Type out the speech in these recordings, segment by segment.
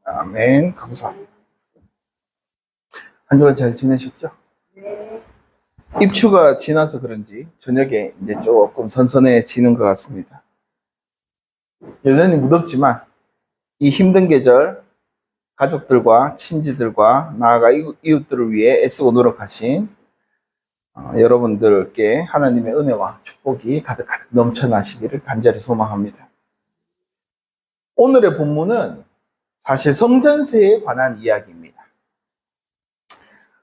아멘. 감사합니다. 한 주간 잘 지내셨죠? 입추가 지나서 그런지 저녁에 이제 조금 선선해지는 것 같습니다. 여전히 무덥지만 이 힘든 계절 가족들과 친지들과 나아가 이웃들을 위해 애쓰고 노력하신 여러분들께 하나님의 은혜와 축복이 가득가득 넘쳐나시기를 간절히 소망합니다. 오늘의 본문은 사실 성전세에 관한 이야기입니다.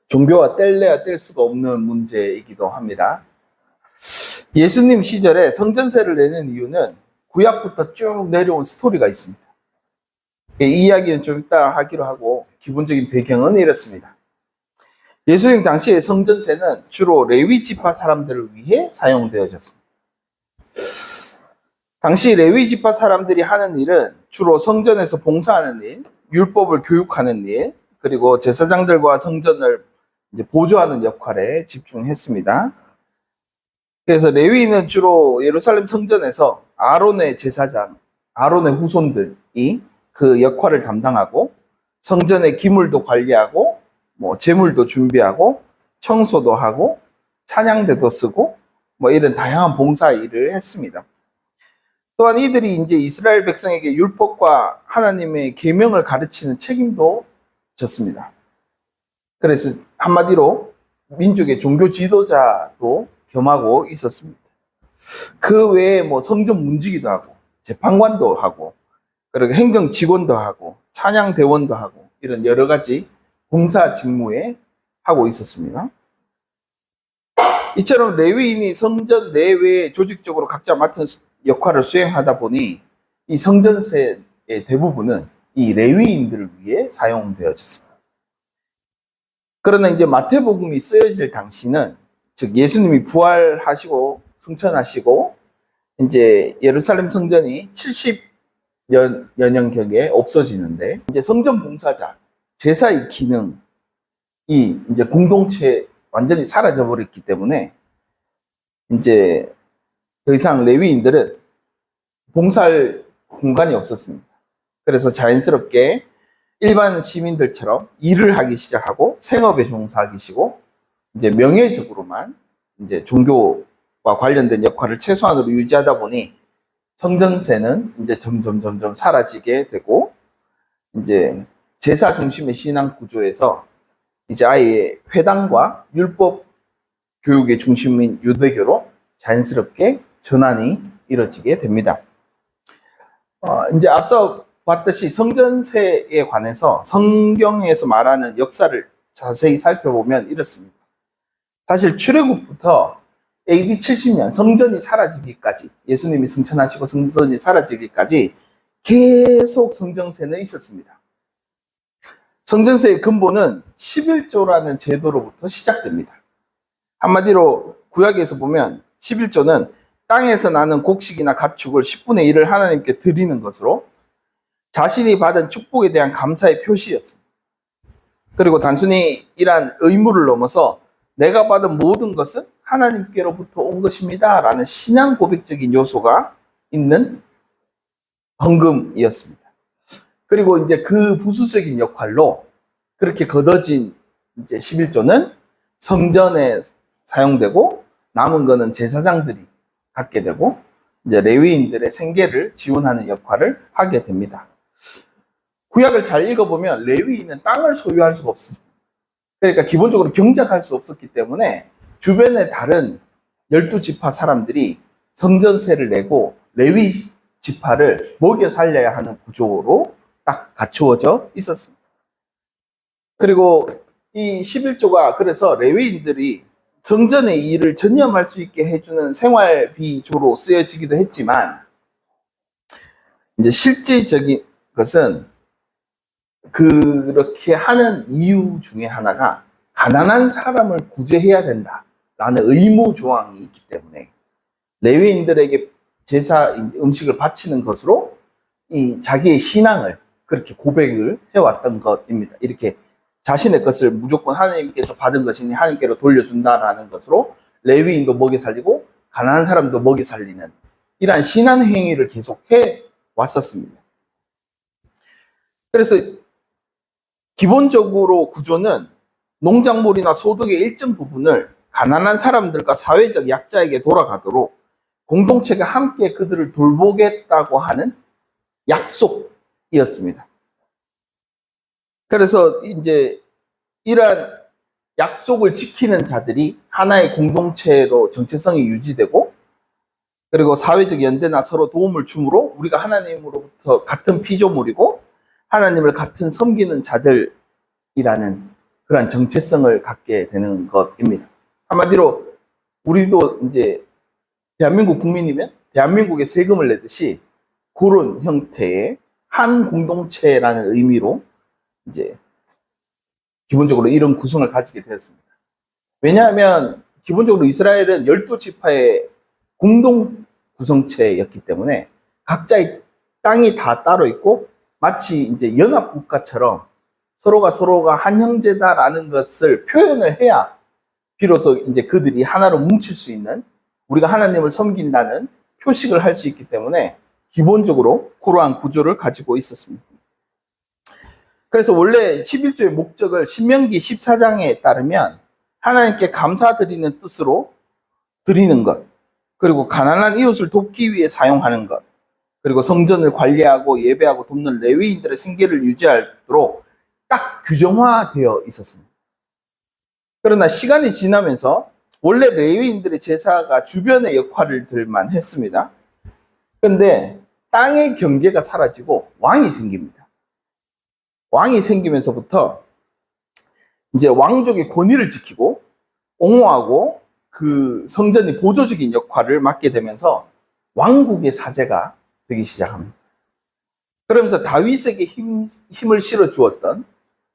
종교와 뗄래야 뗄 수가 없는 문제이기도 합니다. 예수님 시절에 성전세를 내는 이유는 구약부터 쭉 내려온 스토리가 있습니다. 이 이야기는 좀 이따 하기로 하고 기본적인 배경은 이렇습니다. 예수님 당시에 성전세는 주로 레위 지파 사람들을 위해 사용되어졌습니다. 당시 레위 지파 사람들이 하는 일은 주로 성전에서 봉사하는 일, 율법을 교육하는 일, 그리고 제사장들과 성전을 이제 보조하는 역할에 집중했습니다. 그래서 레위인은 주로 예루살렘 성전에서 아론의 제사장, 아론의 후손들이 그 역할을 담당하고 성전의 기물도 관리하고 제물도 준비하고 청소도 하고 찬양대도 쓰고 이런 다양한 봉사 일을 했습니다. 또한 이들이 이제 이스라엘 백성에게 율법과 하나님의 계명을 가르치는 책임도 졌습니다. 그래서 한마디로 민족의 종교 지도자도 겸하고 있었습니다. 그 외에 성전 문지기도 하고 재판관도 하고 그리고 행정 직원도 하고 찬양 대원도 하고 이런 여러 가지 봉사 직무에 하고 있었습니다. 이처럼 레위인이 성전 내외에 조직적으로 각자 맡은 역할을 수행하다 보니 이 성전세의 대부분은 이 레위인들을 위해 사용되어졌습니다. 그러나 이제 마태복음이 쓰여질 당시는 즉 예수님이 부활하시고 승천하시고 이제 예루살렘 성전이 70여년경에 없어지는데 이제 성전 봉사자, 제사의 기능이 이제 공동체에 완전히 사라져 버렸기 때문에 이제 더 이상 레위인들은 봉사할 공간이 없었습니다. 그래서 자연스럽게 일반 시민들처럼 일을 하기 시작하고 생업에 종사하기시고 이제 명예적으로만 이제 종교와 관련된 역할을 최소한으로 유지하다 보니 성전세는 이제 점점 사라지게 되고 이제 제사 중심의 신앙 구조에서 이제 아예 회당과 율법 교육의 중심인 유대교로 자연스럽게 전환이 이뤄지게 됩니다. 이제 앞서 봤듯이 성전세에 관해서 성경에서 말하는 역사를 자세히 살펴보면 이렇습니다. 사실 출애굽부터 AD 70년 성전이 사라지기까지 예수님이 승천하시고 성전이 사라지기까지 계속 성전세는 있었습니다. 성전세의 근본은 11조라는 제도로부터 시작됩니다. 한마디로 구약에서 보면 11조는 땅에서 나는 곡식이나 가축을 10분의 1을 하나님께 드리는 것으로 자신이 받은 축복에 대한 감사의 표시였습니다. 그리고 단순히 이러한 의무를 넘어서 내가 받은 모든 것은 하나님께로부터 온 것입니다 라는 신앙 고백적인 요소가 있는 헌금이었습니다. 그리고 이제 그 부수적인 역할로 그렇게 걷어진 이제 11조는 성전에 사용되고 남은 거는 제사장들이 갖게 되고 이제 레위인들의 생계를 지원하는 역할을 하게 됩니다. 구약을 잘 읽어보면 레위인은 땅을 소유할 수가 없습니다. 그러니까 기본적으로 경작할 수 없었기 때문에 주변의 다른 12지파 사람들이 성전세를 내고 레위 지파를 먹여 살려야 하는 구조로 딱 갖추어져 있었습니다. 그리고 이 11조가 그래서 레위인들이 성전의 일을 전념할 수 있게 해주는 생활비조로 쓰여지기도 했지만 이제 실질적인 것은 그렇게 하는 이유 중에 하나가 가난한 사람을 구제해야 된다라는 의무 조항이 있기 때문에 레위인들에게 제사 음식을 바치는 것으로 이 자기의 신앙을 그렇게 고백을 해왔던 것입니다. 이렇게 자신의 것을 무조건 하나님께서 받은 것이니 하나님께로 돌려준다라는 것으로 레위인도 먹여 살리고 가난한 사람도 먹여 살리는 이러한 신앙 행위를 계속 해 왔었습니다. 그래서 기본적으로 구조는 농작물이나 소득의 일정 부분을 가난한 사람들과 사회적 약자에게 돌아가도록 공동체가 함께 그들을 돌보겠다고 하는 약속이었습니다. 그래서 이제 이러한 약속을 지키는 자들이 하나의 공동체로 정체성이 유지되고, 그리고 사회적 연대나 서로 도움을 줌으로 우리가 하나님으로부터 같은 피조물이고 하나님을 같은 섬기는 자들이라는 그런 정체성을 갖게 되는 것입니다. 한마디로 우리도 이제 대한민국 국민이면 대한민국에 세금을 내듯이 그런 형태의 한 공동체라는 의미로 이제 기본적으로 이런 구성을 가지게 되었습니다. 왜냐하면 기본적으로 이스라엘은 12지파의 공동 구성체였기 때문에 각자의 땅이 다 따로 있고 마치 이제 연합 국가처럼 서로가 한 형제다라는 것을 표현을 해야 비로소 이제 그들이 하나로 뭉칠 수 있는, 우리가 하나님을 섬긴다는 표식을 할 수 있기 때문에 기본적으로 그러한 구조를 가지고 있었습니다. 그래서 원래 11조의 목적을 신명기 14장에 따르면 하나님께 감사드리는 뜻으로 드리는 것, 그리고 가난한 이웃을 돕기 위해 사용하는 것, 그리고 성전을 관리하고 예배하고 돕는 레위인들의 생계를 유지하도록 딱 규정화되어 있었습니다. 그러나 시간이 지나면서 원래 레위인들의 제사가 주변의 역할들만 했습니다. 그런데 땅의 경계가 사라지고 왕이 생깁니다. 왕이 생기면서부터 이제 왕족의 권위를 지키고 옹호하고 그 성전이 보조적인 역할을 맡게 되면서 왕국의 사제가 되기 시작합니다. 그러면서 다윗에게 힘을 실어 주었던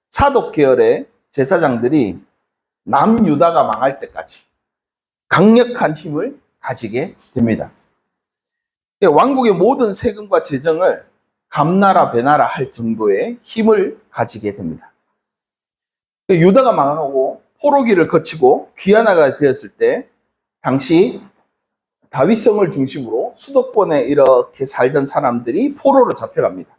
사독 계열의 제사장들이 남유다가 망할 때까지 강력한 힘을 가지게 됩니다. 왕국의 모든 세금과 재정을 감나라 배나라 할 정도의 힘을 가지게 됩니다. 유다가 망하고 포로기를 거치고 귀환하가 되었을 때 당시 다윗성을 중심으로 수도권에 이렇게 살던 사람들이 포로로 잡혀갑니다.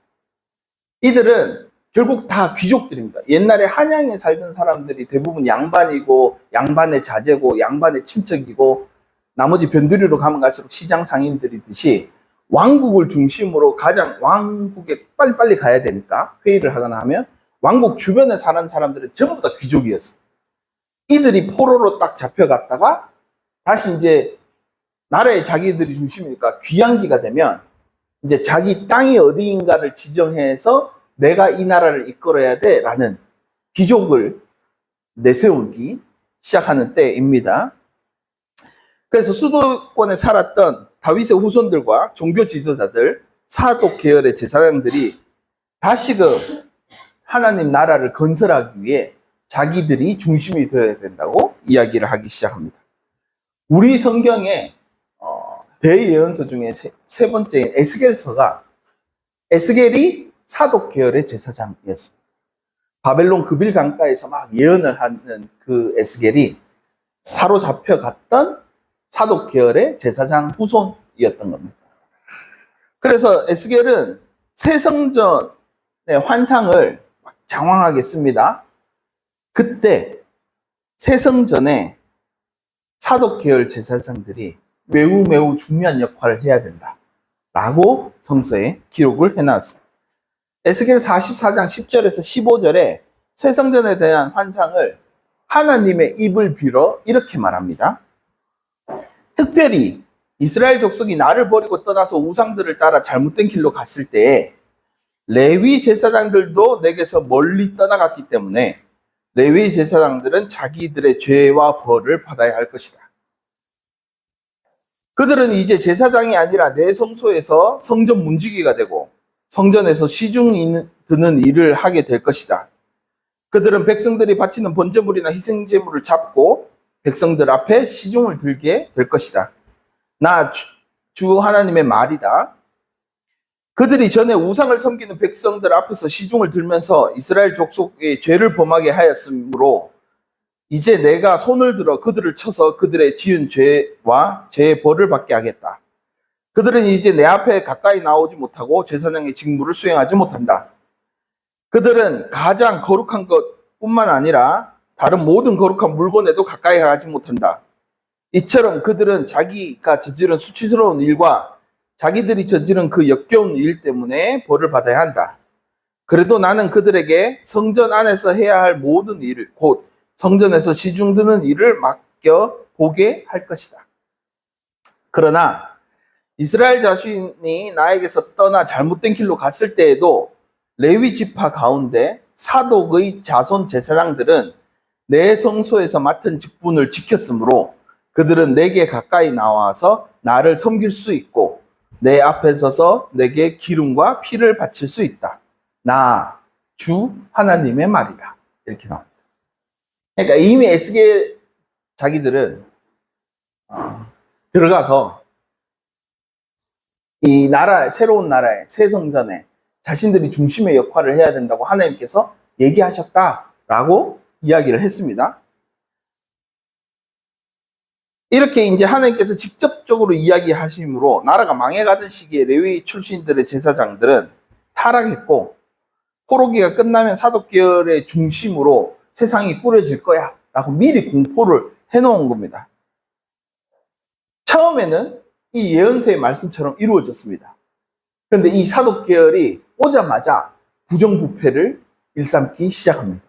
이들은 결국 다 귀족들입니다. 옛날에 한양에 살던 사람들이 대부분 양반이고 양반의 자제고 양반의 친척이고 나머지 변두리로 가면 갈수록 시장 상인들이듯이 왕국을 중심으로 가장 왕국에 빨리빨리 가야 되니까 회의를 하거나 하면 왕국 주변에 사는 사람들은 전부 다 귀족이었어요. 이들이 포로로 딱 잡혀갔다가 다시 이제 나라의 자기들이 중심이니까 귀환기가 되면 이제 자기 땅이 어디인가를 지정해서 내가 이 나라를 이끌어야 돼 라는 귀족을 내세우기 시작하는 때입니다. 그래서 수도권에 살았던 다윗의 후손들과 종교 지도자들, 사독 계열의 제사장들이 다시금 하나님 나라를 건설하기 위해 자기들이 중심이 되어야 된다고 이야기를 하기 시작합니다. 우리 성경에 대예언서 중에 세 번째인 에스겔서가 에스겔이 사독 계열의 제사장이었습니다. 바벨론 그빌 강가에서 막 예언을 하는 그 에스겔이 사로잡혀 갔던 사독 계열의 제사장 후손이었던 겁니다. 그래서 에스겔은 새 성전의 환상을 장황하게 씁니다. 그때 새 성전에 사독 계열 제사장들이 매우 중요한 역할을 해야 된다라고 성서에 기록을 해놨습니다. 에스겔 44장 10절에서 15절에 새 성전에 대한 환상을 하나님의 입을 빌어 이렇게 말합니다. 특별히 이스라엘 족속이 나를 버리고 떠나서 우상들을 따라 잘못된 길로 갔을 때에 레위 제사장들도 내게서 멀리 떠나갔기 때문에 레위 제사장들은 자기들의 죄와 벌을 받아야 할 것이다. 그들은 이제 제사장이 아니라 내 성소에서 성전 문지기가 되고 성전에서 시중 드는 일을 하게 될 것이다. 그들은 백성들이 바치는 번제물이나 희생제물을 잡고 백성들 앞에 시중을 들게 될 것이다. 나 주 하나님의 말이다. 그들이 전에 우상을 섬기는 백성들 앞에서 시중을 들면서 이스라엘 족속의 죄를 범하게 하였으므로 이제 내가 손을 들어 그들을 쳐서 그들의 지은 죄와 죄의 벌을 받게 하겠다. 그들은 이제 내 앞에 가까이 나오지 못하고 제사장의 직무를 수행하지 못한다. 그들은 가장 거룩한 것뿐만 아니라 다른 모든 거룩한 물건에도 가까이 가지 못한다. 이처럼 그들은 자기가 저지른 수치스러운 일과 자기들이 저지른 그 역겨운 일 때문에 벌을 받아야 한다. 그래도 나는 그들에게 성전 안에서 해야 할 모든 일을, 곧 성전에서 시중 드는 일을 맡겨보게 할 것이다. 그러나 이스라엘 자신이 나에게서 떠나 잘못된 길로 갔을 때에도 레위 지파 가운데 사독의 자손 제사장들은 내 성소에서 맡은 직분을 지켰으므로 그들은 내게 가까이 나와서 나를 섬길 수 있고 내 앞에 서서 내게 기름과 피를 바칠 수 있다. 나 주 하나님의 말이다. 이렇게 나옵니다. 그러니까 이미 에스겔 자기들은 들어가서 이 나라, 새로운 나라의 새 성전에 자신들이 중심의 역할을 해야 된다고 하나님께서 얘기하셨다라고 이야기를 했습니다. 이렇게 이제 하나님께서 직접적으로 이야기하심으로 나라가 망해가던 시기에 레위 출신들의 제사장들은 타락했고 포로기가 끝나면 사독계열의 중심으로 세상이 꾸려질 거야 라고 미리 공포를 해놓은 겁니다. 처음에는 이 예언서의 말씀처럼 이루어졌습니다. 그런데 이 사독계열이 오자마자 부정부패를 일삼기 시작합니다.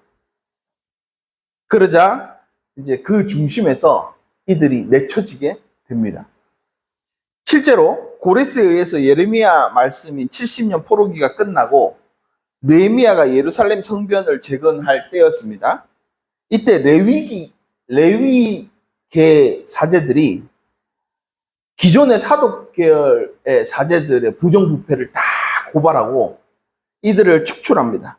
그러자 이제 그 중심에서 이들이 내쳐지게 됩니다. 실제로 고레스에 의해서 예레미야 말씀인 70년 포로기가 끝나고 느헤미야가 예루살렘 성전을 재건할 때였습니다. 이때 레위계 사제들이 기존의 사독계열의 사제들의 부정부패를 다 고발하고 이들을 축출합니다.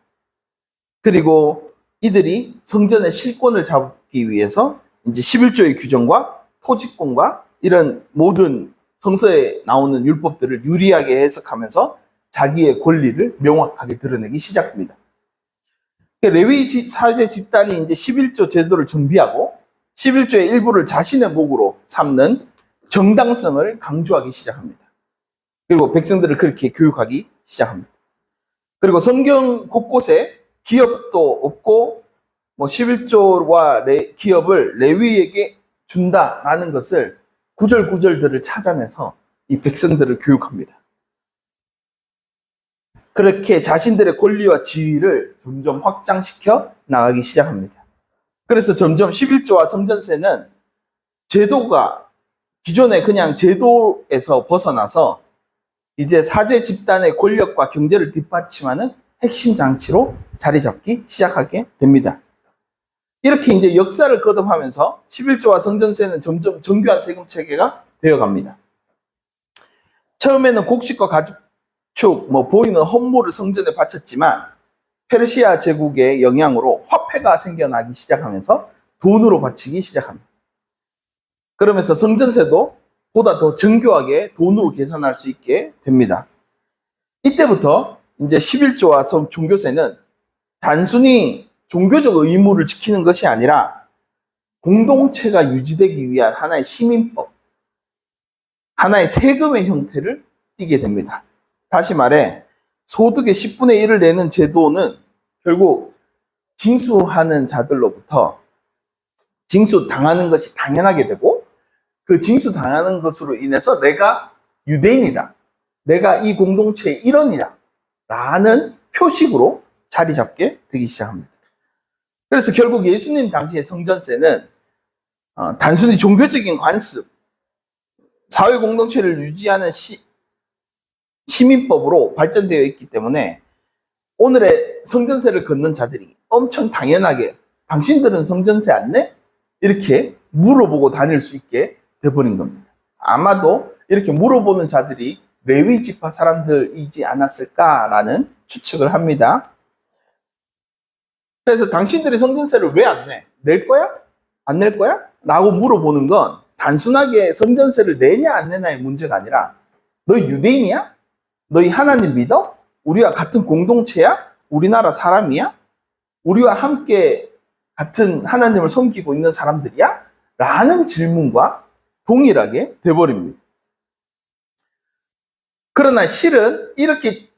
그리고 이들이 성전의 실권을 잡기 위해서 이제 11조의 규정과 토지권과 이런 모든 성서에 나오는 율법들을 유리하게 해석하면서 자기의 권리를 명확하게 드러내기 시작합니다. 레위 사제 집단이 이제 11조 제도를 정비하고 11조의 일부를 자신의 목으로 삼는 정당성을 강조하기 시작합니다. 그리고 백성들을 그렇게 교육하기 시작합니다. 그리고 성경 곳곳에 기업도 없고 11조와 기업을 레위에게 준다라는 것을 구절구절들을 찾아내서 이 백성들을 교육합니다. 그렇게 자신들의 권리와 지위를 점점 확장시켜 나가기 시작합니다. 그래서 점점 11조와 성전세는 제도가 기존의 그냥 제도에서 벗어나서 이제 사제 집단의 권력과 경제를 뒷받침하는 핵심 장치로 자리 잡기 시작하게 됩니다. 이렇게 이제 역사를 거듭하면서 11조와 성전세는 점점 정교한 세금 체계가 되어갑니다. 처음에는 곡식과 가축, 보이는 헌물을 성전에 바쳤지만 페르시아 제국의 영향으로 화폐가 생겨나기 시작하면서 돈으로 바치기 시작합니다. 그러면서 성전세도 보다 더 정교하게 돈으로 계산할 수 있게 됩니다. 이때부터 이제 11조와 종교세는 단순히 종교적 의무를 지키는 것이 아니라 공동체가 유지되기 위한 하나의 시민법, 하나의 세금의 형태를 띠게 됩니다. 다시 말해 소득의 10분의 1을 내는 제도는 결국 징수하는 자들로부터 징수당하는 것이 당연하게 되고 그 징수당하는 것으로 인해서 내가 유대인이다, 내가 이 공동체의 일원이다 라는 표식으로 자리 잡게 되기 시작합니다. 그래서 결국 예수님 당시의 성전세는 단순히 종교적인 관습, 사회 공동체를 유지하는 시민법으로 발전되어 있기 때문에 오늘의 성전세를 걷는 자들이 엄청 당연하게 당신들은 성전세 안 내? 이렇게 물어보고 다닐 수 있게 돼버린 겁니다. 아마도 이렇게 물어보는 자들이 레위 지파 사람들이지 않았을까라는 추측을 합니다. 그래서 당신들이 성전세를 왜 안 내? 낼 거야? 안 낼 거야? 라고 물어보는 건 단순하게 성전세를 내냐 안 내냐의 문제가 아니라 너 유대인이야? 너희 하나님 믿어? 우리와 같은 공동체야? 우리나라 사람이야? 우리와 함께 같은 하나님을 섬기고 있는 사람들이야? 라는 질문과 동일하게 돼버립니다. 그러나 실은 이렇게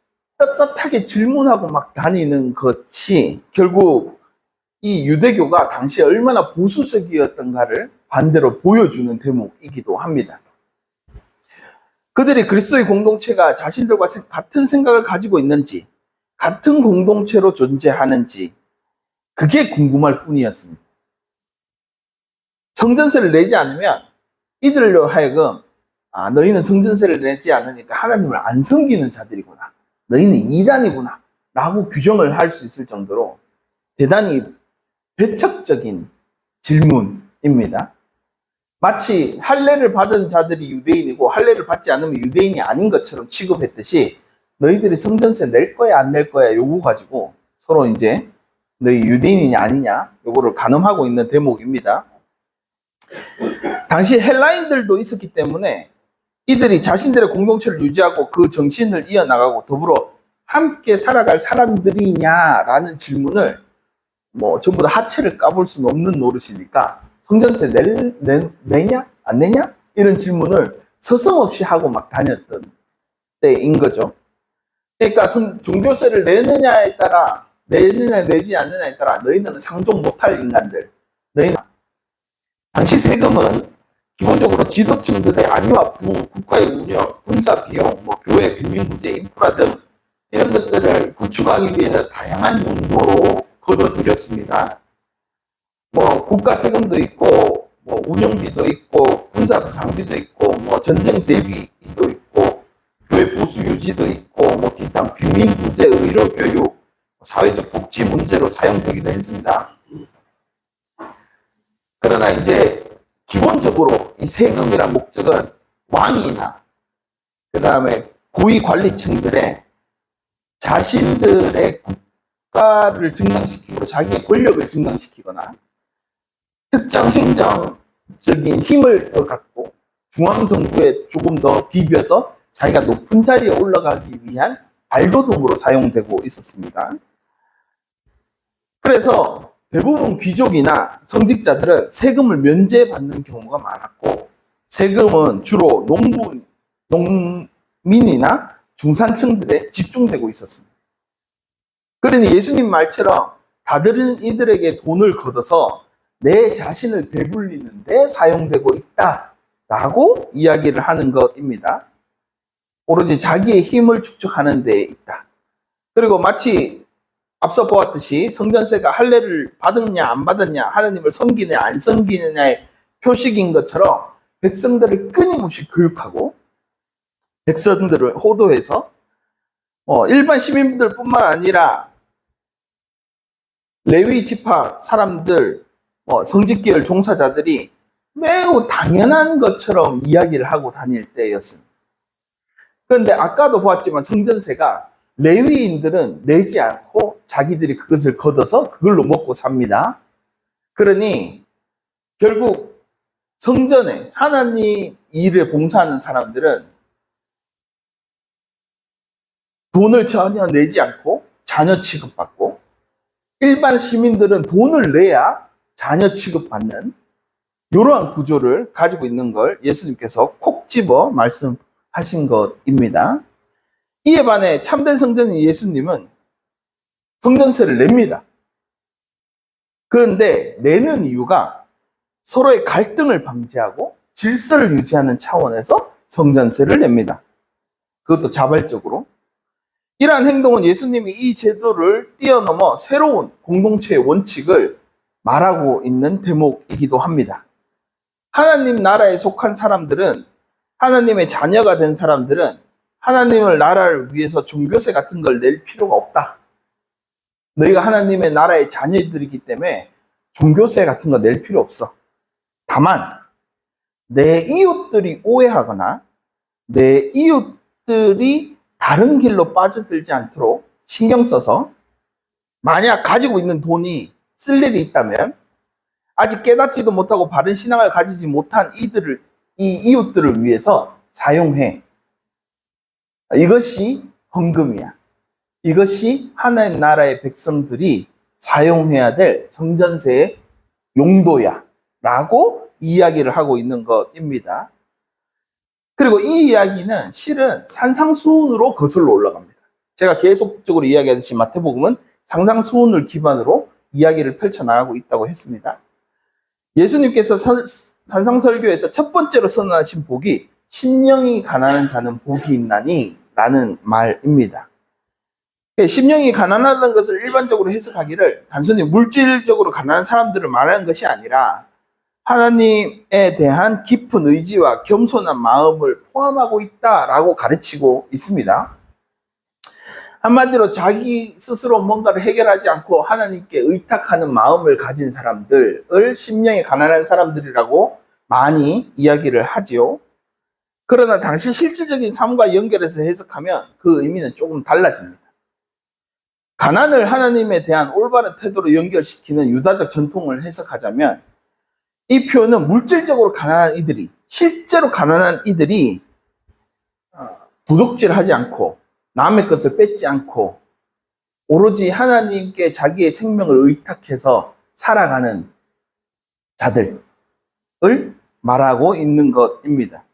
떳떳하게 질문하고 막 다니는 것이 결국 이 유대교가 당시에 얼마나 보수적이었던가를 반대로 보여주는 대목이기도 합니다. 그들이 그리스도의 공동체가 자신들과 같은 생각을 가지고 있는지, 같은 공동체로 존재하는지, 그게 궁금할 뿐이었습니다. 성전세를 내지 않으면 이들로 하여금 너희는 성전세를 내지 않으니까 하나님을 안 섬기는 자들이구나, 너희는 이단이구나 라고 규정을 할 수 있을 정도로 대단히 배척적인 질문입니다. 마치 할례를 받은 자들이 유대인이고 할례를 받지 않으면 유대인이 아닌 것처럼 취급했듯이 너희들이 성전세 낼 거야 안 낼 거야 요거 가지고 서로 이제 너희 유대인이냐 아니냐 요거를 가늠하고 있는 대목입니다. 당시 헬라인들도 있었기 때문에 이들이 자신들의 공동체를 유지하고 그 정신을 이어나가고 더불어 함께 살아갈 사람들이냐라는 질문을 전부 다 하체를 까볼 수는 없는 노릇이니까 성전세 내냐? 안 내냐? 이런 질문을 서슴없이 하고 막 다녔던 때인 거죠. 그러니까 종교세를 내느냐에 따라, 내느냐 내지 않느냐에 따라 너희는 상종 못할 인간들, 너희는 당시 세금은 기본적으로 지도층들의 안위와 부흥, 국가의 운영, 군사 비용, 교회, 빈민구제, 인프라 등 이런 것들을 구축하기 위해서 다양한 용도로 거둬들였습니다. 국가 세금도 있고, 운영비도 있고, 군사 장비도 있고, 전쟁 대비도 있고, 교회 보수 유지도 있고, 기타 빈민구제, 의료, 교육, 사회적 복지 문제로 사용되기도 했습니다. 그러나 이제 기본적으로 이 세금이란 목적은 왕이나 그 다음에 고위 관리층들의 자신들의 국가를 증강시키고 자기의 권력을 증강시키거나 특정 행정적인 힘을 더 갖고 중앙정부에 조금 더 비벼서 자기가 높은 자리에 올라가기 위한 발돋움으로 사용되고 있었습니다. 그래서 대부분 귀족이나 성직자들은 세금을 면제받는 경우가 많았고 세금은 주로 농민이나 중산층들에 집중되고 있었습니다. 그러니 예수님 말처럼 다들은 이들에게 돈을 걷어서 내 자신을 배불리는 데 사용되고 있다라고 이야기를 하는 것입니다. 오로지 자기의 힘을 축적하는 데 있다. 그리고 마치 앞서 보았듯이 성전세가 할례를 받았냐 안 받았냐, 하나님을 섬기느냐 안 섬기느냐의 표식인 것처럼 백성들을 끊임없이 교육하고 백성들을 호도해서 일반 시민들 뿐만 아니라 레위 지파 사람들, 성직계열 종사자들이 매우 당연한 것처럼 이야기를 하고 다닐 때였습니다. 그런데 아까도 보았지만 성전세가 레위인들은 내지 않고 자기들이 그것을 걷어서 그걸로 먹고 삽니다. 그러니 결국 성전에 하나님 일에 봉사하는 사람들은 돈을 전혀 내지 않고 자녀 취급받고 일반 시민들은 돈을 내야 자녀 취급받는 이러한 구조를 가지고 있는 걸 예수님께서 콕 집어 말씀하신 것입니다. 이에 반해 참된 성전인 예수님은 성전세를 냅니다. 그런데 내는 이유가 서로의 갈등을 방지하고 질서를 유지하는 차원에서 성전세를 냅니다. 그것도 자발적으로. 이러한 행동은 예수님이 이 제도를 뛰어넘어 새로운 공동체의 원칙을 말하고 있는 대목이기도 합니다. 하나님 나라에 속한 사람들은, 하나님의 자녀가 된 사람들은 하나님의 나라를 위해서 종교세 같은 걸 낼 필요가 없다. 너희가 하나님의 나라의 자녀들이기 때문에 종교세 같은 거 낼 필요 없어. 다만 내 이웃들이 오해하거나 내 이웃들이 다른 길로 빠져들지 않도록 신경 써서 만약 가지고 있는 돈이 쓸 일이 있다면 아직 깨닫지도 못하고 바른 신앙을 가지지 못한 이 이웃들을 위해서 사용해. 이것이 헌금이야. 이것이 하나님 나라의 백성들이 사용해야 될 성전세의 용도야 라고 이야기를 하고 있는 것입니다. 그리고 이 이야기는 실은 산상수훈으로 거슬러 올라갑니다. 제가 계속적으로 이야기하듯이 마태복음은 상상수훈을 기반으로 이야기를 펼쳐나가고 있다고 했습니다. 예수님께서 산상설교에서 첫 번째로 선언하신 복이 심령이 가난한 자는 복이 있나니 라는 말입니다. 심령이 가난하다는 것을 일반적으로 해석하기를 단순히 물질적으로 가난한 사람들을 말하는 것이 아니라 하나님에 대한 깊은 의지와 겸손한 마음을 포함하고 있다라고 가르치고 있습니다. 한마디로 자기 스스로 뭔가를 해결하지 않고 하나님께 의탁하는 마음을 가진 사람들을 심령이 가난한 사람들이라고 많이 이야기를 하지요. 그러나 당시 실질적인 삶과 연결해서 해석하면 그 의미는 조금 달라집니다. 가난을 하나님에 대한 올바른 태도로 연결시키는 유다적 전통을 해석하자면 이 표현은 물질적으로 가난한 이들이, 실제로 가난한 이들이 도둑질하지 않고 남의 것을 뺏지 않고 오로지 하나님께 자기의 생명을 의탁해서 살아가는 자들을 말하고 있는 것입니다.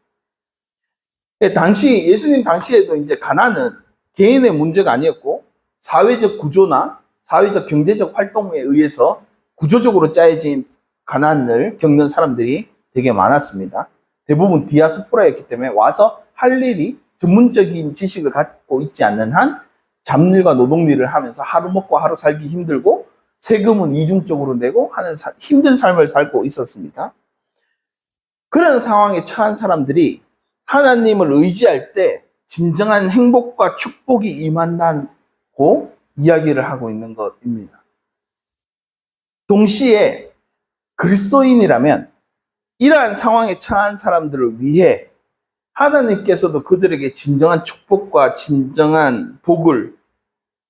당시 예수님 당시에도 이제 가난은 개인의 문제가 아니었고 사회적 구조나 사회적 경제적 활동에 의해서 구조적으로 짜여진 가난을 겪는 사람들이 되게 많았습니다. 대부분 디아스포라였기 때문에 와서 할 일이 전문적인 지식을 갖고 있지 않는 한 잡일과 노동일을 하면서 하루 먹고 하루 살기 힘들고 세금은 이중적으로 내고 하는 힘든 삶을 살고 있었습니다. 그런 상황에 처한 사람들이 하나님을 의지할 때 진정한 행복과 축복이 임한다고 이야기를 하고 있는 것입니다. 동시에 그리스도인이라면 이러한 상황에 처한 사람들을 위해 하나님께서도 그들에게 진정한 축복과 진정한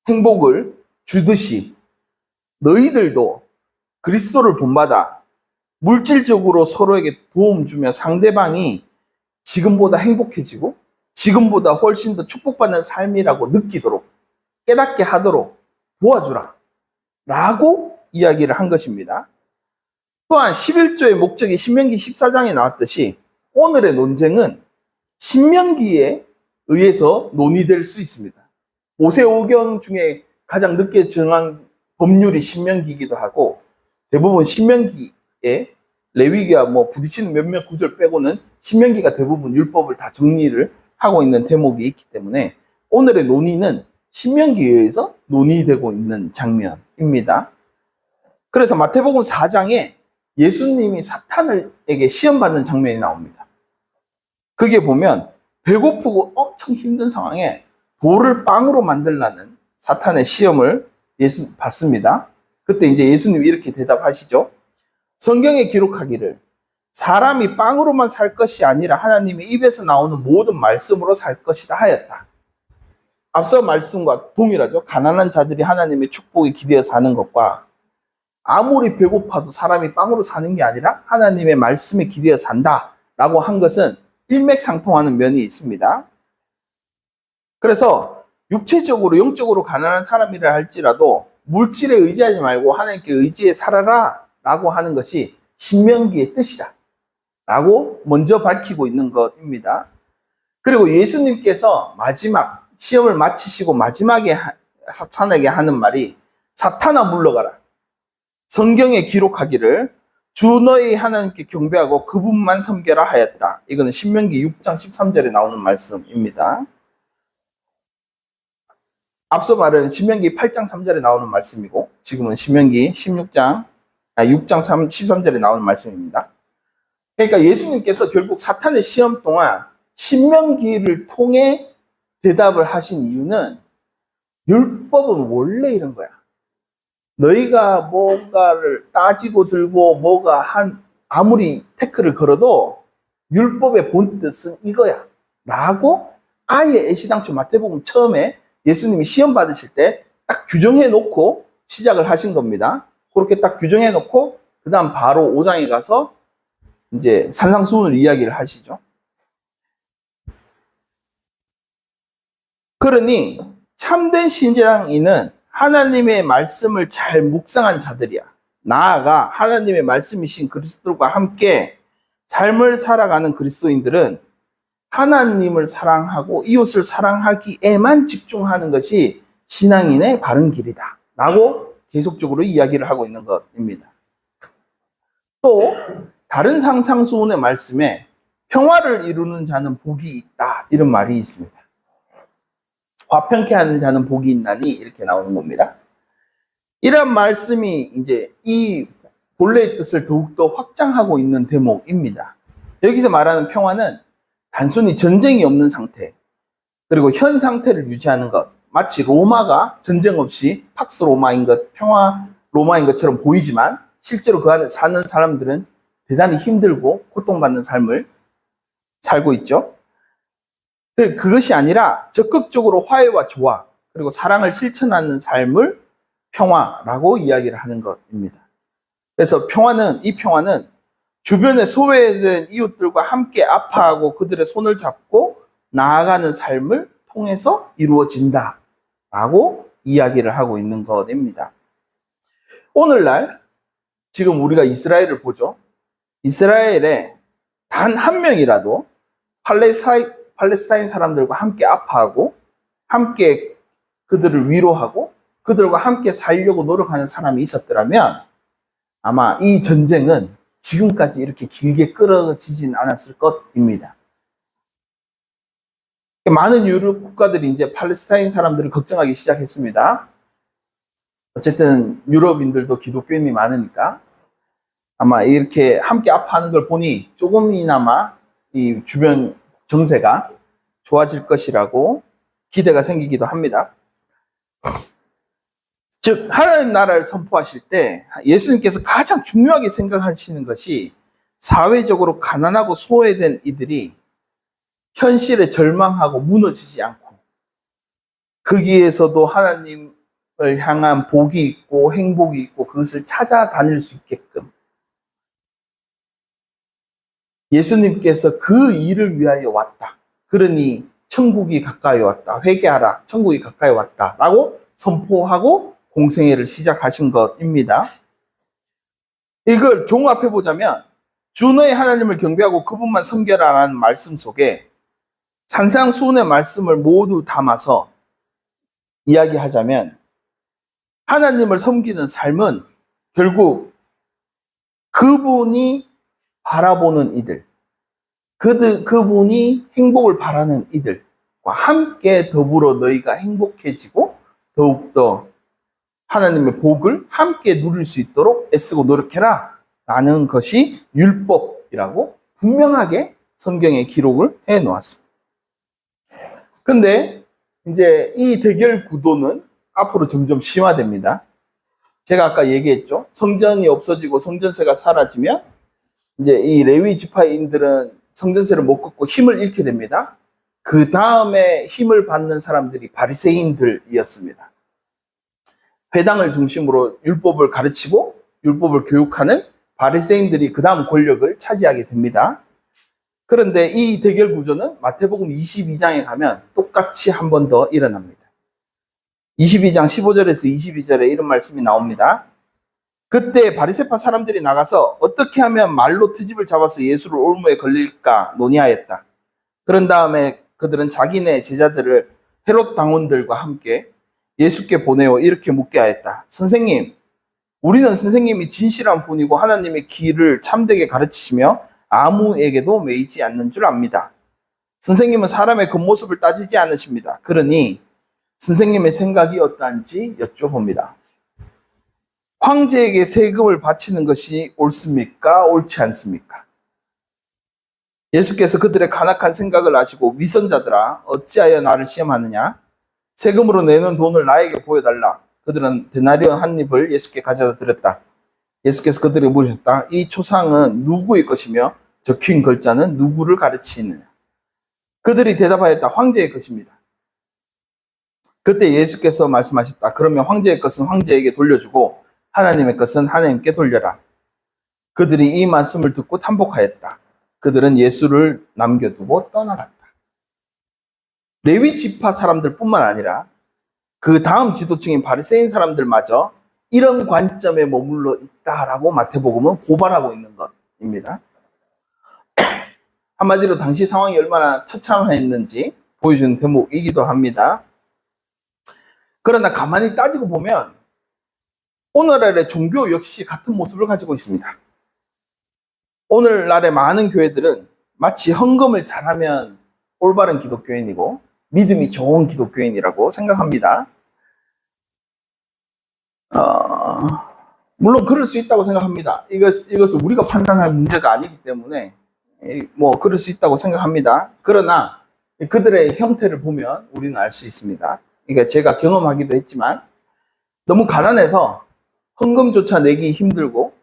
행복을 주듯이 너희들도 그리스도를 본받아 물질적으로 서로에게 도움 주며 상대방이 지금보다 행복해지고 지금보다 훨씬 더 축복받는 삶이라고 느끼도록 깨닫게 하도록 도와주라 라고 이야기를 한 것입니다. 또한 11조의 목적이 신명기 14장에 나왔듯이 오늘의 논쟁은 신명기에 의해서 논의될 수 있습니다. 모세오경 중에 가장 늦게 정한 법률이 신명기이기도 하고 대부분 신명기에 레위기와 부딪히는 몇몇 구절 빼고는 신명기가 대부분 율법을 다 정리를 하고 있는 대목이 있기 때문에 오늘의 논의는 신명기에 의해서 논의되고 있는 장면입니다. 그래서 마태복음 4장에 예수님이 사탄에게 시험받는 장면이 나옵니다. 그게 보면 배고프고 엄청 힘든 상황에 돌을 빵으로 만들라는 사탄의 시험을 받습니다. 그때 이제 예수님이 이렇게 대답하시죠. 성경에 기록하기를 사람이 빵으로만 살 것이 아니라 하나님의 입에서 나오는 모든 말씀으로 살 것이다 하였다. 앞서 말씀과 동일하죠. 가난한 자들이 하나님의 축복에 기대어 사는 것과 아무리 배고파도 사람이 빵으로 사는 게 아니라 하나님의 말씀에 기대어 산다라고 한 것은 일맥상통하는 면이 있습니다. 그래서 육체적으로 영적으로 가난한 사람이라 할지라도 물질에 의지하지 말고 하나님께 의지해 살아라 라고 하는 것이 신명기의 뜻이다 라고 먼저 밝히고 있는 것입니다. 그리고 예수님께서 마지막 시험을 마치시고 마지막에 사탄에게 하는 말이 사탄아 물러가라. 성경에 기록하기를 주 너희 하나님께 경배하고 그분만 섬겨라 하였다. 이거는 신명기 6장 13절에 나오는 말씀입니다. 앞서 말은 신명기 8장 3절에 나오는 말씀이고 지금은 신명기 6장 13절에 나오는 말씀입니다. 그러니까 예수님께서 결국 사탄의 시험 동안 신명기를 통해 대답을 하신 이유는 율법은 원래 이런 거야. 너희가 뭔가를 따지고 들고 아무리 태클을 걸어도 율법의 본뜻은 이거야 라고 아예 애시당초 마태복음 처음에 예수님이 시험 받으실 때 딱 규정해 놓고 시작을 하신 겁니다. 그렇게 딱 규정해 놓고 그 다음 바로 5장에 가서 이제 산상수훈을 이야기를 하시죠. 그러니 참된 신앙인은 하나님의 말씀을 잘 묵상한 자들이야. 나아가 하나님의 말씀이신 그리스도와 함께 삶을 살아가는 그리스도인들은 하나님을 사랑하고 이웃을 사랑하기에만 집중하는 것이 신앙인의 바른 길이다 라고 계속적으로 이야기를 하고 있는 것입니다. 또 다른 상상수훈의 말씀에 평화를 이루는 자는 복이 있다 이런 말이 있습니다. 화평케 하는 자는 복이 있나니 이렇게 나오는 겁니다. 이런 말씀이 이제 이 본래의 뜻을 더욱더 확장하고 있는 대목입니다. 여기서 말하는 평화는 단순히 전쟁이 없는 상태, 그리고 현 상태를 유지하는 것, 마치 로마가 전쟁 없이 팍스 로마인 것, 평화 로마인 것처럼 보이지만 실제로 그 안에 사는 사람들은 대단히 힘들고 고통받는 삶을 살고 있죠. 그것이 아니라 적극적으로 화해와 조화, 그리고 사랑을 실천하는 삶을 평화라고 이야기를 하는 것입니다. 그래서 이 평화는 주변에 소외된 이웃들과 함께 아파하고 그들의 손을 잡고 나아가는 삶을 통해서 이루어진다라고 이야기를 하고 있는 것입니다. 오늘날 지금 우리가 이스라엘을 보죠. 이스라엘에 단 한 명이라도 팔레스타인 사람들과 함께 아파하고 함께 그들을 위로하고 그들과 함께 살려고 노력하는 사람이 있었더라면 아마 이 전쟁은 지금까지 이렇게 길게 끌어지진 않았을 것입니다. 많은 유럽 국가들이 이제 팔레스타인 사람들을 걱정하기 시작했습니다. 어쨌든 유럽인들도 기독교인이 많으니까 아마 이렇게 함께 아파하는 걸 보니 조금이나마 이 주변 정세가 좋아질 것이라고 기대가 생기기도 합니다. 즉 하나님 나라를 선포하실 때 예수님께서 가장 중요하게 생각하시는 것이 사회적으로 가난하고 소외된 이들이 현실에 절망하고 무너지지 않고 거기에서도 하나님을 향한 복이 있고 행복이 있고 그것을 찾아다닐 수 있게끔 예수님께서 그 일을 위하여 왔다. 그러니 천국이 가까이 왔다. 회개하라. 천국이 가까이 왔다. 라고 선포하고 공생애를 시작하신 것입니다. 이걸 종합해 보자면 주 너의 하나님을 경배하고 그분만 섬겨라라는 말씀 속에 산상수훈의 말씀을 모두 담아서 이야기하자면 하나님을 섬기는 삶은 결국 그분이 바라보는 이들, 그분이 행복을 바라는 이들과 함께 더불어 너희가 행복해지고 더욱더 하나님의 복을 함께 누릴 수 있도록 애쓰고 노력해라 라는 것이 율법이라고 분명하게 성경에 기록을 해 놓았습니다. 근데 이제 이 대결 구도는 앞으로 점점 심화됩니다. 제가 아까 얘기했죠. 성전이 없어지고 성전세가 사라지면 이제 이 레위 지파인들은 성전세를 못 걷고 힘을 잃게 됩니다. 그 다음에 힘을 받는 사람들이 바리새인들이었습니다. 회당을 중심으로 율법을 가르치고 율법을 교육하는 바리새인들이 그 다음 권력을 차지하게 됩니다. 그런데 이 대결 구조는 마태복음 22장에 가면 똑같이 한 번 더 일어납니다. 22장 15절에서 22절에 이런 말씀이 나옵니다. 그때 바리새파 사람들이 나가서 어떻게 하면 말로 트집을 잡아서 예수를 올무에 걸릴까 논의하였다. 그런 다음에 그들은 자기네 제자들을 헤롯 당원들과 함께 예수께 보내어 이렇게 묻게 하였다. 선생님, 우리는 선생님이 진실한 분이고 하나님의 길을 참되게 가르치시며 아무에게도 매이지 않는 줄 압니다. 선생님은 사람의 겉모습을 따지지 않으십니다. 그러니 선생님의 생각이 어떠한지 여쭤봅니다. 황제에게 세금을 바치는 것이 옳습니까? 옳지 않습니까? 예수께서 그들의 간악한 생각을 아시고 위선자들아 어찌하여 나를 시험하느냐? 세금으로 내는 돈을 나에게 보여달라. 그들은 데나리온 한 입을 예수께 가져다 드렸다. 예수께서 그들에게 물으셨다. 이 초상은 누구의 것이며 적힌 글자는 누구를 가르치느냐? 그들이 대답하였다. 황제의 것입니다. 그때 예수께서 말씀하셨다. 그러면 황제의 것은 황제에게 돌려주고 하나님의 것은 하나님께 돌려라. 그들이 이 말씀을 듣고 탄복하였다. 그들은 예수를 남겨두고 떠나갔다. 레위 지파 사람들 뿐만 아니라 그 다음 지도층인 바리새인 사람들마저 이런 관점에 머물러 있다라고 마태복음은 고발하고 있는 것입니다. 한마디로 당시 상황이 얼마나 처참했는지 보여주는 대목이기도 합니다. 그러나 가만히 따지고 보면 오늘날의 종교 역시 같은 모습을 가지고 있습니다. 오늘날의 많은 교회들은 마치 헌금을 잘하면 올바른 기독교인이고 믿음이 좋은 기독교인이라고 생각합니다. 물론 그럴 수 있다고 생각합니다. 이것은 우리가 판단할 문제가 아니기 때문에 그럴 수 있다고 생각합니다. 그러나 그들의 형태를 보면 우리는 알 수 있습니다. 그러니까 제가 경험하기도 했지만 너무 가난해서 헌금조차 내기 힘들고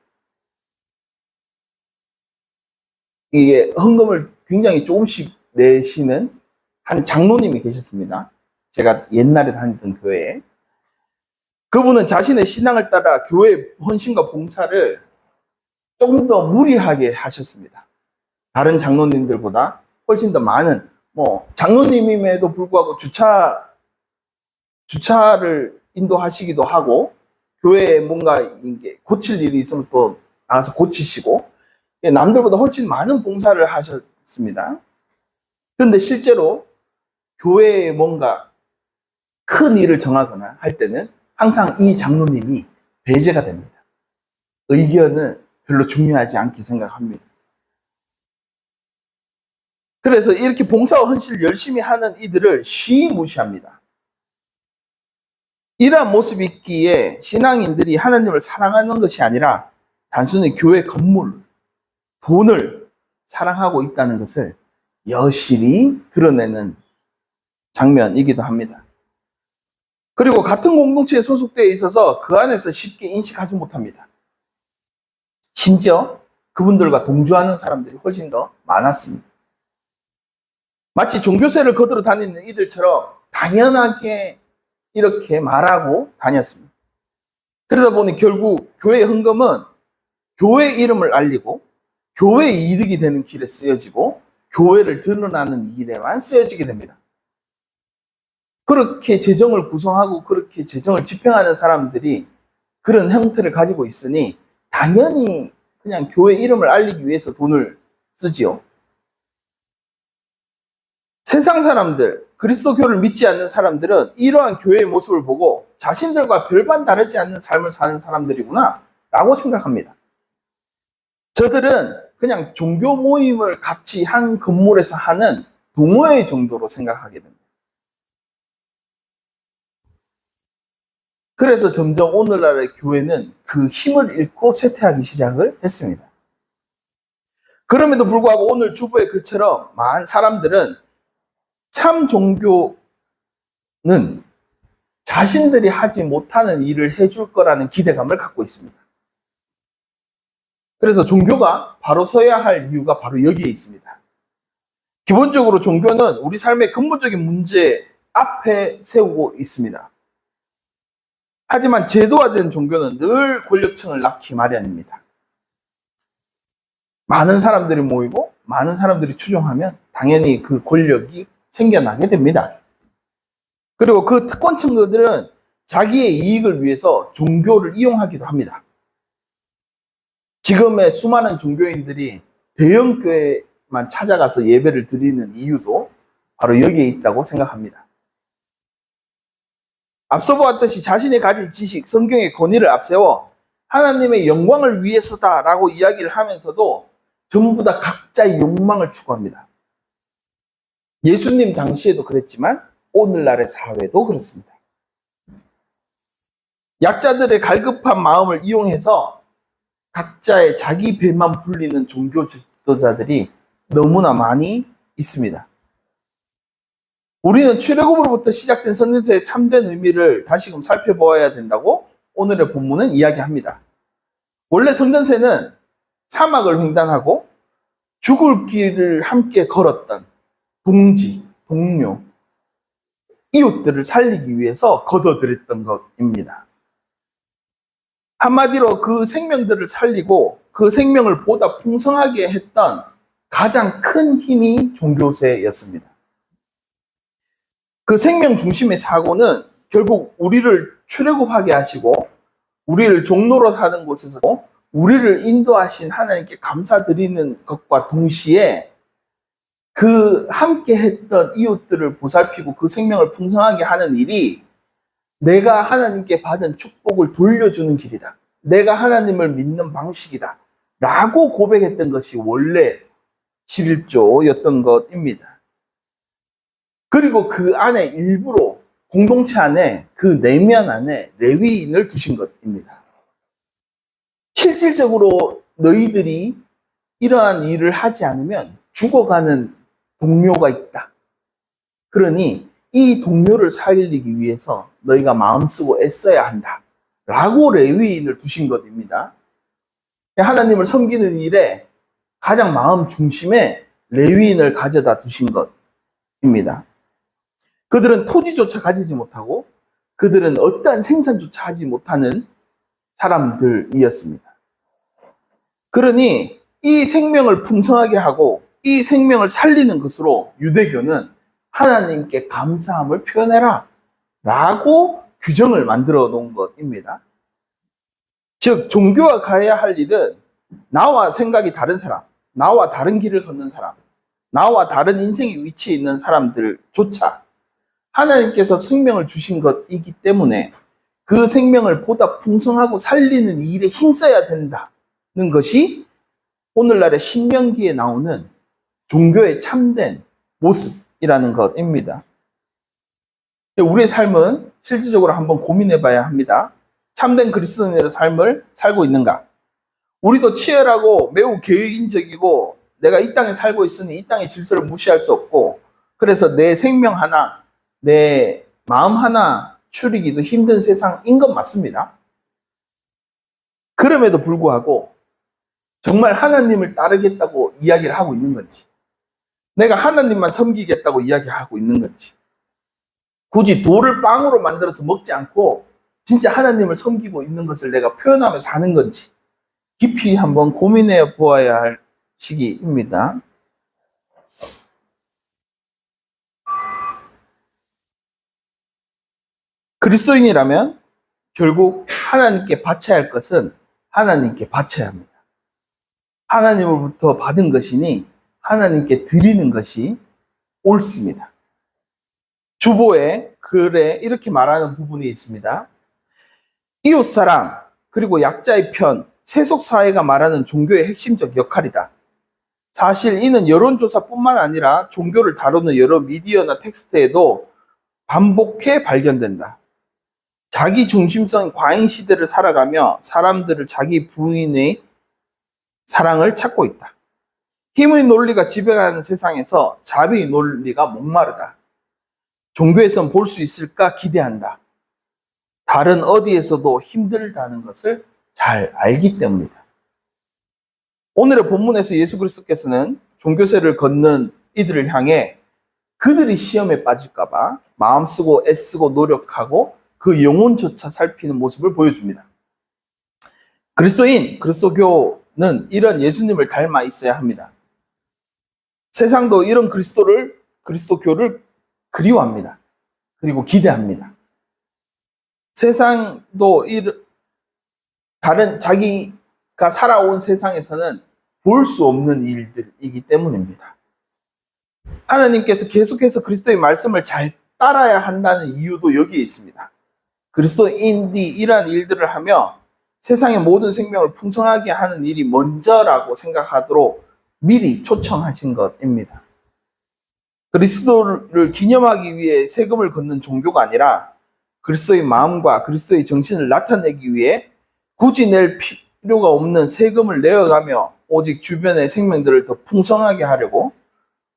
이게 헌금을 굉장히 조금씩 내시는 한 장로님이 계셨습니다. 제가 옛날에 다니던 교회에. 그분은 자신의 신앙을 따라 교회 헌신과 봉사를 조금 더 무리하게 하셨습니다. 다른 장로님들보다 훨씬 더 많은, 장로님임에도 불구하고 주차를 인도하시기도 하고, 교회에 뭔가 이게 고칠 일이 있으면 또 나가서 고치시고, 남들보다 훨씬 많은 봉사를 하셨습니다. 그런데 실제로 교회에 뭔가 큰 일을 정하거나 할 때는 항상 이 장로님이 배제가 됩니다. 의견은 별로 중요하지 않게 생각합니다. 그래서 이렇게 봉사와 헌신을 열심히 하는 이들을 무시합니다. 이러한 모습이 있기에 신앙인들이 하나님을 사랑하는 것이 아니라 단순히 교회 건물, 돈을 사랑하고 있다는 것을 여실히 드러내는 장면이기도 합니다. 그리고 같은 공동체에 소속되어 있어서 그 안에서 쉽게 인식하지 못합니다. 심지어 그분들과 동조하는 사람들이 훨씬 더 많았습니다. 마치 종교세를 거두러 다니는 이들처럼 당연하게 이렇게 말하고 다녔습니다. 그러다 보니 결국 교회 헌금은 교회 이름을 알리고 교회 이득이 되는 길에 쓰여지고 교회를 드러나는 일에만 쓰여지게 됩니다. 그렇게 재정을 구성하고 그렇게 재정을 집행하는 사람들이 그런 형태를 가지고 있으니 당연히 그냥 교회 이름을 알리기 위해서 돈을 쓰지요. 세상 사람들, 그리스도교를 믿지 않는 사람들은 이러한 교회의 모습을 보고 자신들과 별반 다르지 않는 삶을 사는 사람들이구나 라고 생각합니다. 저들은 그냥 종교 모임을 같이 한 건물에서 하는 동호회 정도로 생각하게 됩니다. 그래서 점점 오늘날의 교회는 그 힘을 잃고 쇠퇴하기 시작을 했습니다. 그럼에도 불구하고 오늘 주보의 글처럼 많은 사람들은 참 종교는 자신들이 하지 못하는 일을 해줄 거라는 기대감을 갖고 있습니다. 그래서 종교가 바로 서야 할 이유가 바로 여기에 있습니다. 기본적으로 종교는 우리 삶의 근본적인 문제 앞에 세우고 있습니다. 하지만 제도화된 종교는 늘 권력층을 낳기 마련입니다. 많은 사람들이 모이고 많은 사람들이 추종하면 당연히 그 권력이 생겨나게 됩니다. 그리고 그 특권층들은 자기의 이익을 위해서 종교를 이용하기도 합니다. 지금의 수많은 종교인들이 대형교회만 찾아가서 예배를 드리는 이유도 바로 여기에 있다고 생각합니다. 앞서 보았듯이 자신이 가진 지식, 성경의 권위를 앞세워 하나님의 영광을 위해서다라고 이야기를 하면서도 전부 다 각자의 욕망을 추구합니다. 예수님 당시에도 그랬지만 오늘날의 사회도 그렇습니다. 약자들의 갈급한 마음을 이용해서 각자의 자기 배만 불리는 종교 지도자들이 너무나 많이 있습니다. 우리는 출애굽으로부터 시작된 선전세의 참된 의미를 다시금 살펴보아야 된다고 오늘의 본문은 이야기합니다. 원래 성전세는 사막을 횡단하고 죽을 길을 함께 걸었던 동지, 동료, 이웃들을 살리기 위해서 걷어들였던 것입니다. 한마디로 그 생명들을 살리고 그 생명을 보다 풍성하게 했던 가장 큰 힘이 종교세였습니다. 그 생명 중심의 사고는 결국 우리를 출애굽하게 하시고 우리를 종로로 사는 곳에서 우리를 인도하신 하나님께 감사드리는 것과 동시에 그 함께 했던 이웃들을 보살피고 그 생명을 풍성하게 하는 일이 내가 하나님께 받은 축복을 돌려주는 길이다. 내가 하나님을 믿는 방식이다. 라고 고백했던 것이 원래 11조였던 것입니다. 그리고 그 안에 일부러 공동체 안에 그 내면 안에 레위인을 두신 것입니다. 실질적으로 너희들이 이러한 일을 하지 않으면 죽어가는 동료가 있다. 그러니 이 동료를 살리기 위해서 너희가 마음 쓰고 애써야 한다. 라고 레위인을 두신 것입니다. 하나님을 섬기는 일에 가장 마음 중심에 레위인을 가져다 두신 것입니다. 그들은 토지조차 가지지 못하고 그들은 어떠한 생산조차 하지 못하는 사람들이었습니다. 그러니 이 생명을 풍성하게 하고 이 생명을 살리는 것으로 유대교는 하나님께 감사함을 표현해라 라고 규정을 만들어 놓은 것입니다. 즉 종교가 가야 할 일은 나와 생각이 다른 사람, 나와 다른 길을 걷는 사람, 나와 다른 인생의 위치에 있는 사람들조차 하나님께서 생명을 주신 것이기 때문에 그 생명을 보다 풍성하고 살리는 일에 힘써야 된다는 것이 오늘날의 신명기에 나오는 종교의 참된 모습이라는 것입니다. 우리의 삶은 실질적으로 한번 고민해 봐야 합니다. 참된 그리스도인의 삶을 살고 있는가? 우리도 치열하고 매우 계획인적이고 내가 이 땅에 살고 있으니 이 땅의 질서를 무시할 수 없고 그래서 내 생명 하나, 내 마음 하나 추리기도 힘든 세상인 건 맞습니다. 그럼에도 불구하고 정말 하나님을 따르겠다고 이야기를 하고 있는 건지 내가 하나님만 섬기겠다고 이야기하고 있는 건지 굳이 돌을 빵으로 만들어서 먹지 않고 진짜 하나님을 섬기고 있는 것을 내가 표현하며 사는 건지 깊이 한번 고민해 보아야 할 시기입니다. 그리스도인이라면 결국 하나님께 바쳐야 할 것은 하나님께 바쳐야 합니다. 하나님으로부터 받은 것이니 하나님께 드리는 것이 옳습니다. 주보에 글에 이렇게 말하는 부분이 있습니다. 이웃사랑 그리고 약자의 편, 세속사회가 말하는 종교의 핵심적 역할이다. 사실 이는 여론조사뿐만 아니라 종교를 다루는 여러 미디어나 텍스트에도 반복해 발견된다. 자기 중심성 과잉 시대를 살아가며 사람들을 자기 부인의 사랑을 찾고 있다. 힘의 논리가 지배하는 세상에서 자비의 논리가 목마르다. 종교에선 볼 수 있을까 기대한다. 다른 어디에서도 힘들다는 것을 잘 알기 때문이다. 오늘의 본문에서 예수 그리스도께서는 종교세를 걷는 이들을 향해 그들이 시험에 빠질까봐 마음 쓰고 애쓰고 노력하고 그 영혼조차 살피는 모습을 보여줍니다. 그리스도교는 이런 예수님을 닮아 있어야 합니다. 세상도 이런 그리스도교를 그리워합니다. 그리고 기대합니다. 세상도 다른 자기가 살아온 세상에서는 볼 수 없는 일들이기 때문입니다. 하나님께서 계속해서 그리스도의 말씀을 잘 따라야 한다는 이유도 여기에 있습니다. 그리스도인이 이러한 일들을 하며 세상의 모든 생명을 풍성하게 하는 일이 먼저라고 생각하도록 미리 초청하신 것입니다. 그리스도를 기념하기 위해 세금을 걷는 종교가 아니라 그리스도의 마음과 그리스도의 정신을 나타내기 위해 굳이 낼 필요가 없는 세금을 내어가며 오직 주변의 생명들을 더 풍성하게 하려고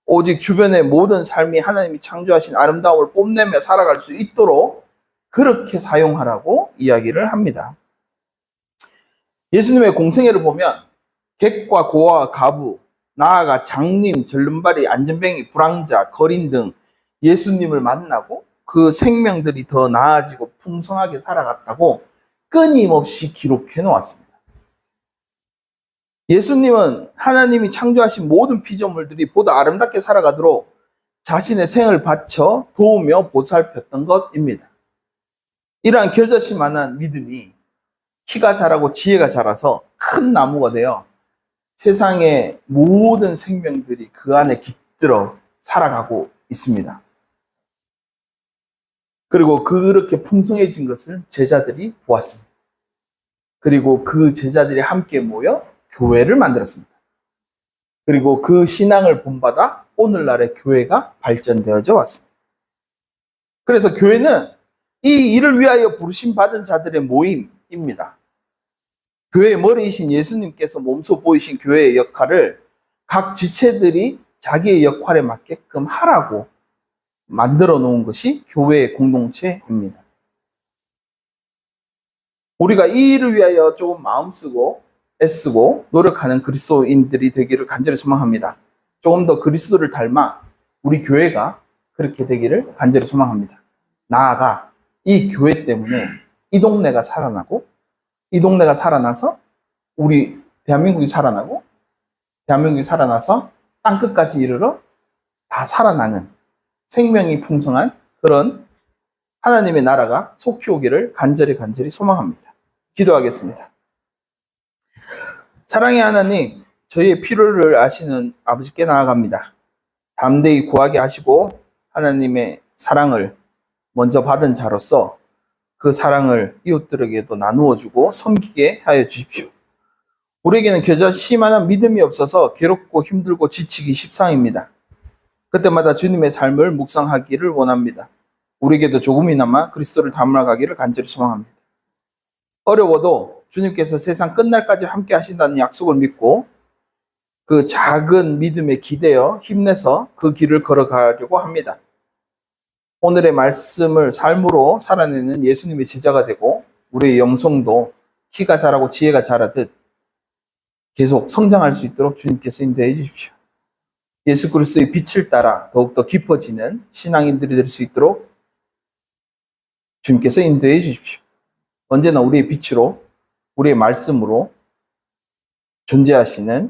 오직 주변의 모든 삶이 하나님이 창조하신 아름다움을 뽐내며 살아갈 수 있도록 그렇게 사용하라고 이야기를 합니다. 예수님의 공생애를 보면 객과 고아, 가부, 나아가 장님, 절름발이, 안전뱅이, 불황자, 거린 등 예수님을 만나고 그 생명들이 더 나아지고 풍성하게 살아갔다고 끊임없이 기록해 놓았습니다. 예수님은 하나님이 창조하신 모든 피조물들이 보다 아름답게 살아가도록 자신의 생을 바쳐 도우며 보살폈던 것입니다. 이러한 겨자씨만한 믿음이 키가 자라고 지혜가 자라서 큰 나무가 되어 세상의 모든 생명들이 그 안에 깃들어 살아가고 있습니다. 그리고 그렇게 풍성해진 것을 제자들이 보았습니다. 그리고 그 제자들이 함께 모여 교회를 만들었습니다. 그리고 그 신앙을 본받아 오늘날의 교회가 발전되어져 왔습니다. 그래서 교회는 이 일을 위하여 부르심 받은 자들의 모임입니다. 교회의 머리이신 예수님께서 몸소 보이신 교회의 역할을 각 지체들이 자기의 역할에 맞게끔 하라고 만들어 놓은 것이 교회의 공동체입니다. 우리가 이 일을 위하여 조금 마음 쓰고 애쓰고 노력하는 그리스도인들이 되기를 간절히 소망합니다. 조금 더 그리스도를 닮아 우리 교회가 그렇게 되기를 간절히 소망합니다. 나아가 이 교회 때문에 이 동네가 살아나고 이 동네가 살아나서 우리 대한민국이 살아나고 대한민국이 살아나서 땅끝까지 이르러 다 살아나는 생명이 풍성한 그런 하나님의 나라가 속히 오기를 간절히 소망합니다. 기도하겠습니다. 사랑의 하나님, 저희의 필요를 아시는 아버지께 나아갑니다. 담대히 구하게 하시고 하나님의 사랑을 먼저 받은 자로서 그 사랑을 이웃들에게도 나누어 주고 섬기게 하여 주십시오. 우리에게는 겨자씨만한 믿음이 없어서 괴롭고 힘들고 지치기 십상입니다. 그때마다 주님의 삶을 묵상하기를 원합니다. 우리에게도 조금이나마 그리스도를 닮아가기를 간절히 소망합니다. 어려워도 주님께서 세상 끝날까지 함께 하신다는 약속을 믿고 그 작은 믿음에 기대어 힘내서 그 길을 걸어가려고 합니다. 오늘의 말씀을 삶으로 살아내는 예수님의 제자가 되고 우리의 영성도 키가 자라고 지혜가 자라듯 계속 성장할 수 있도록 주님께서 인도해 주십시오. 예수 그리스도의 빛을 따라 더욱더 깊어지는 신앙인들이 될 수 있도록 주님께서 인도해 주십시오. 언제나 우리의 빛으로 우리의 말씀으로 존재하시는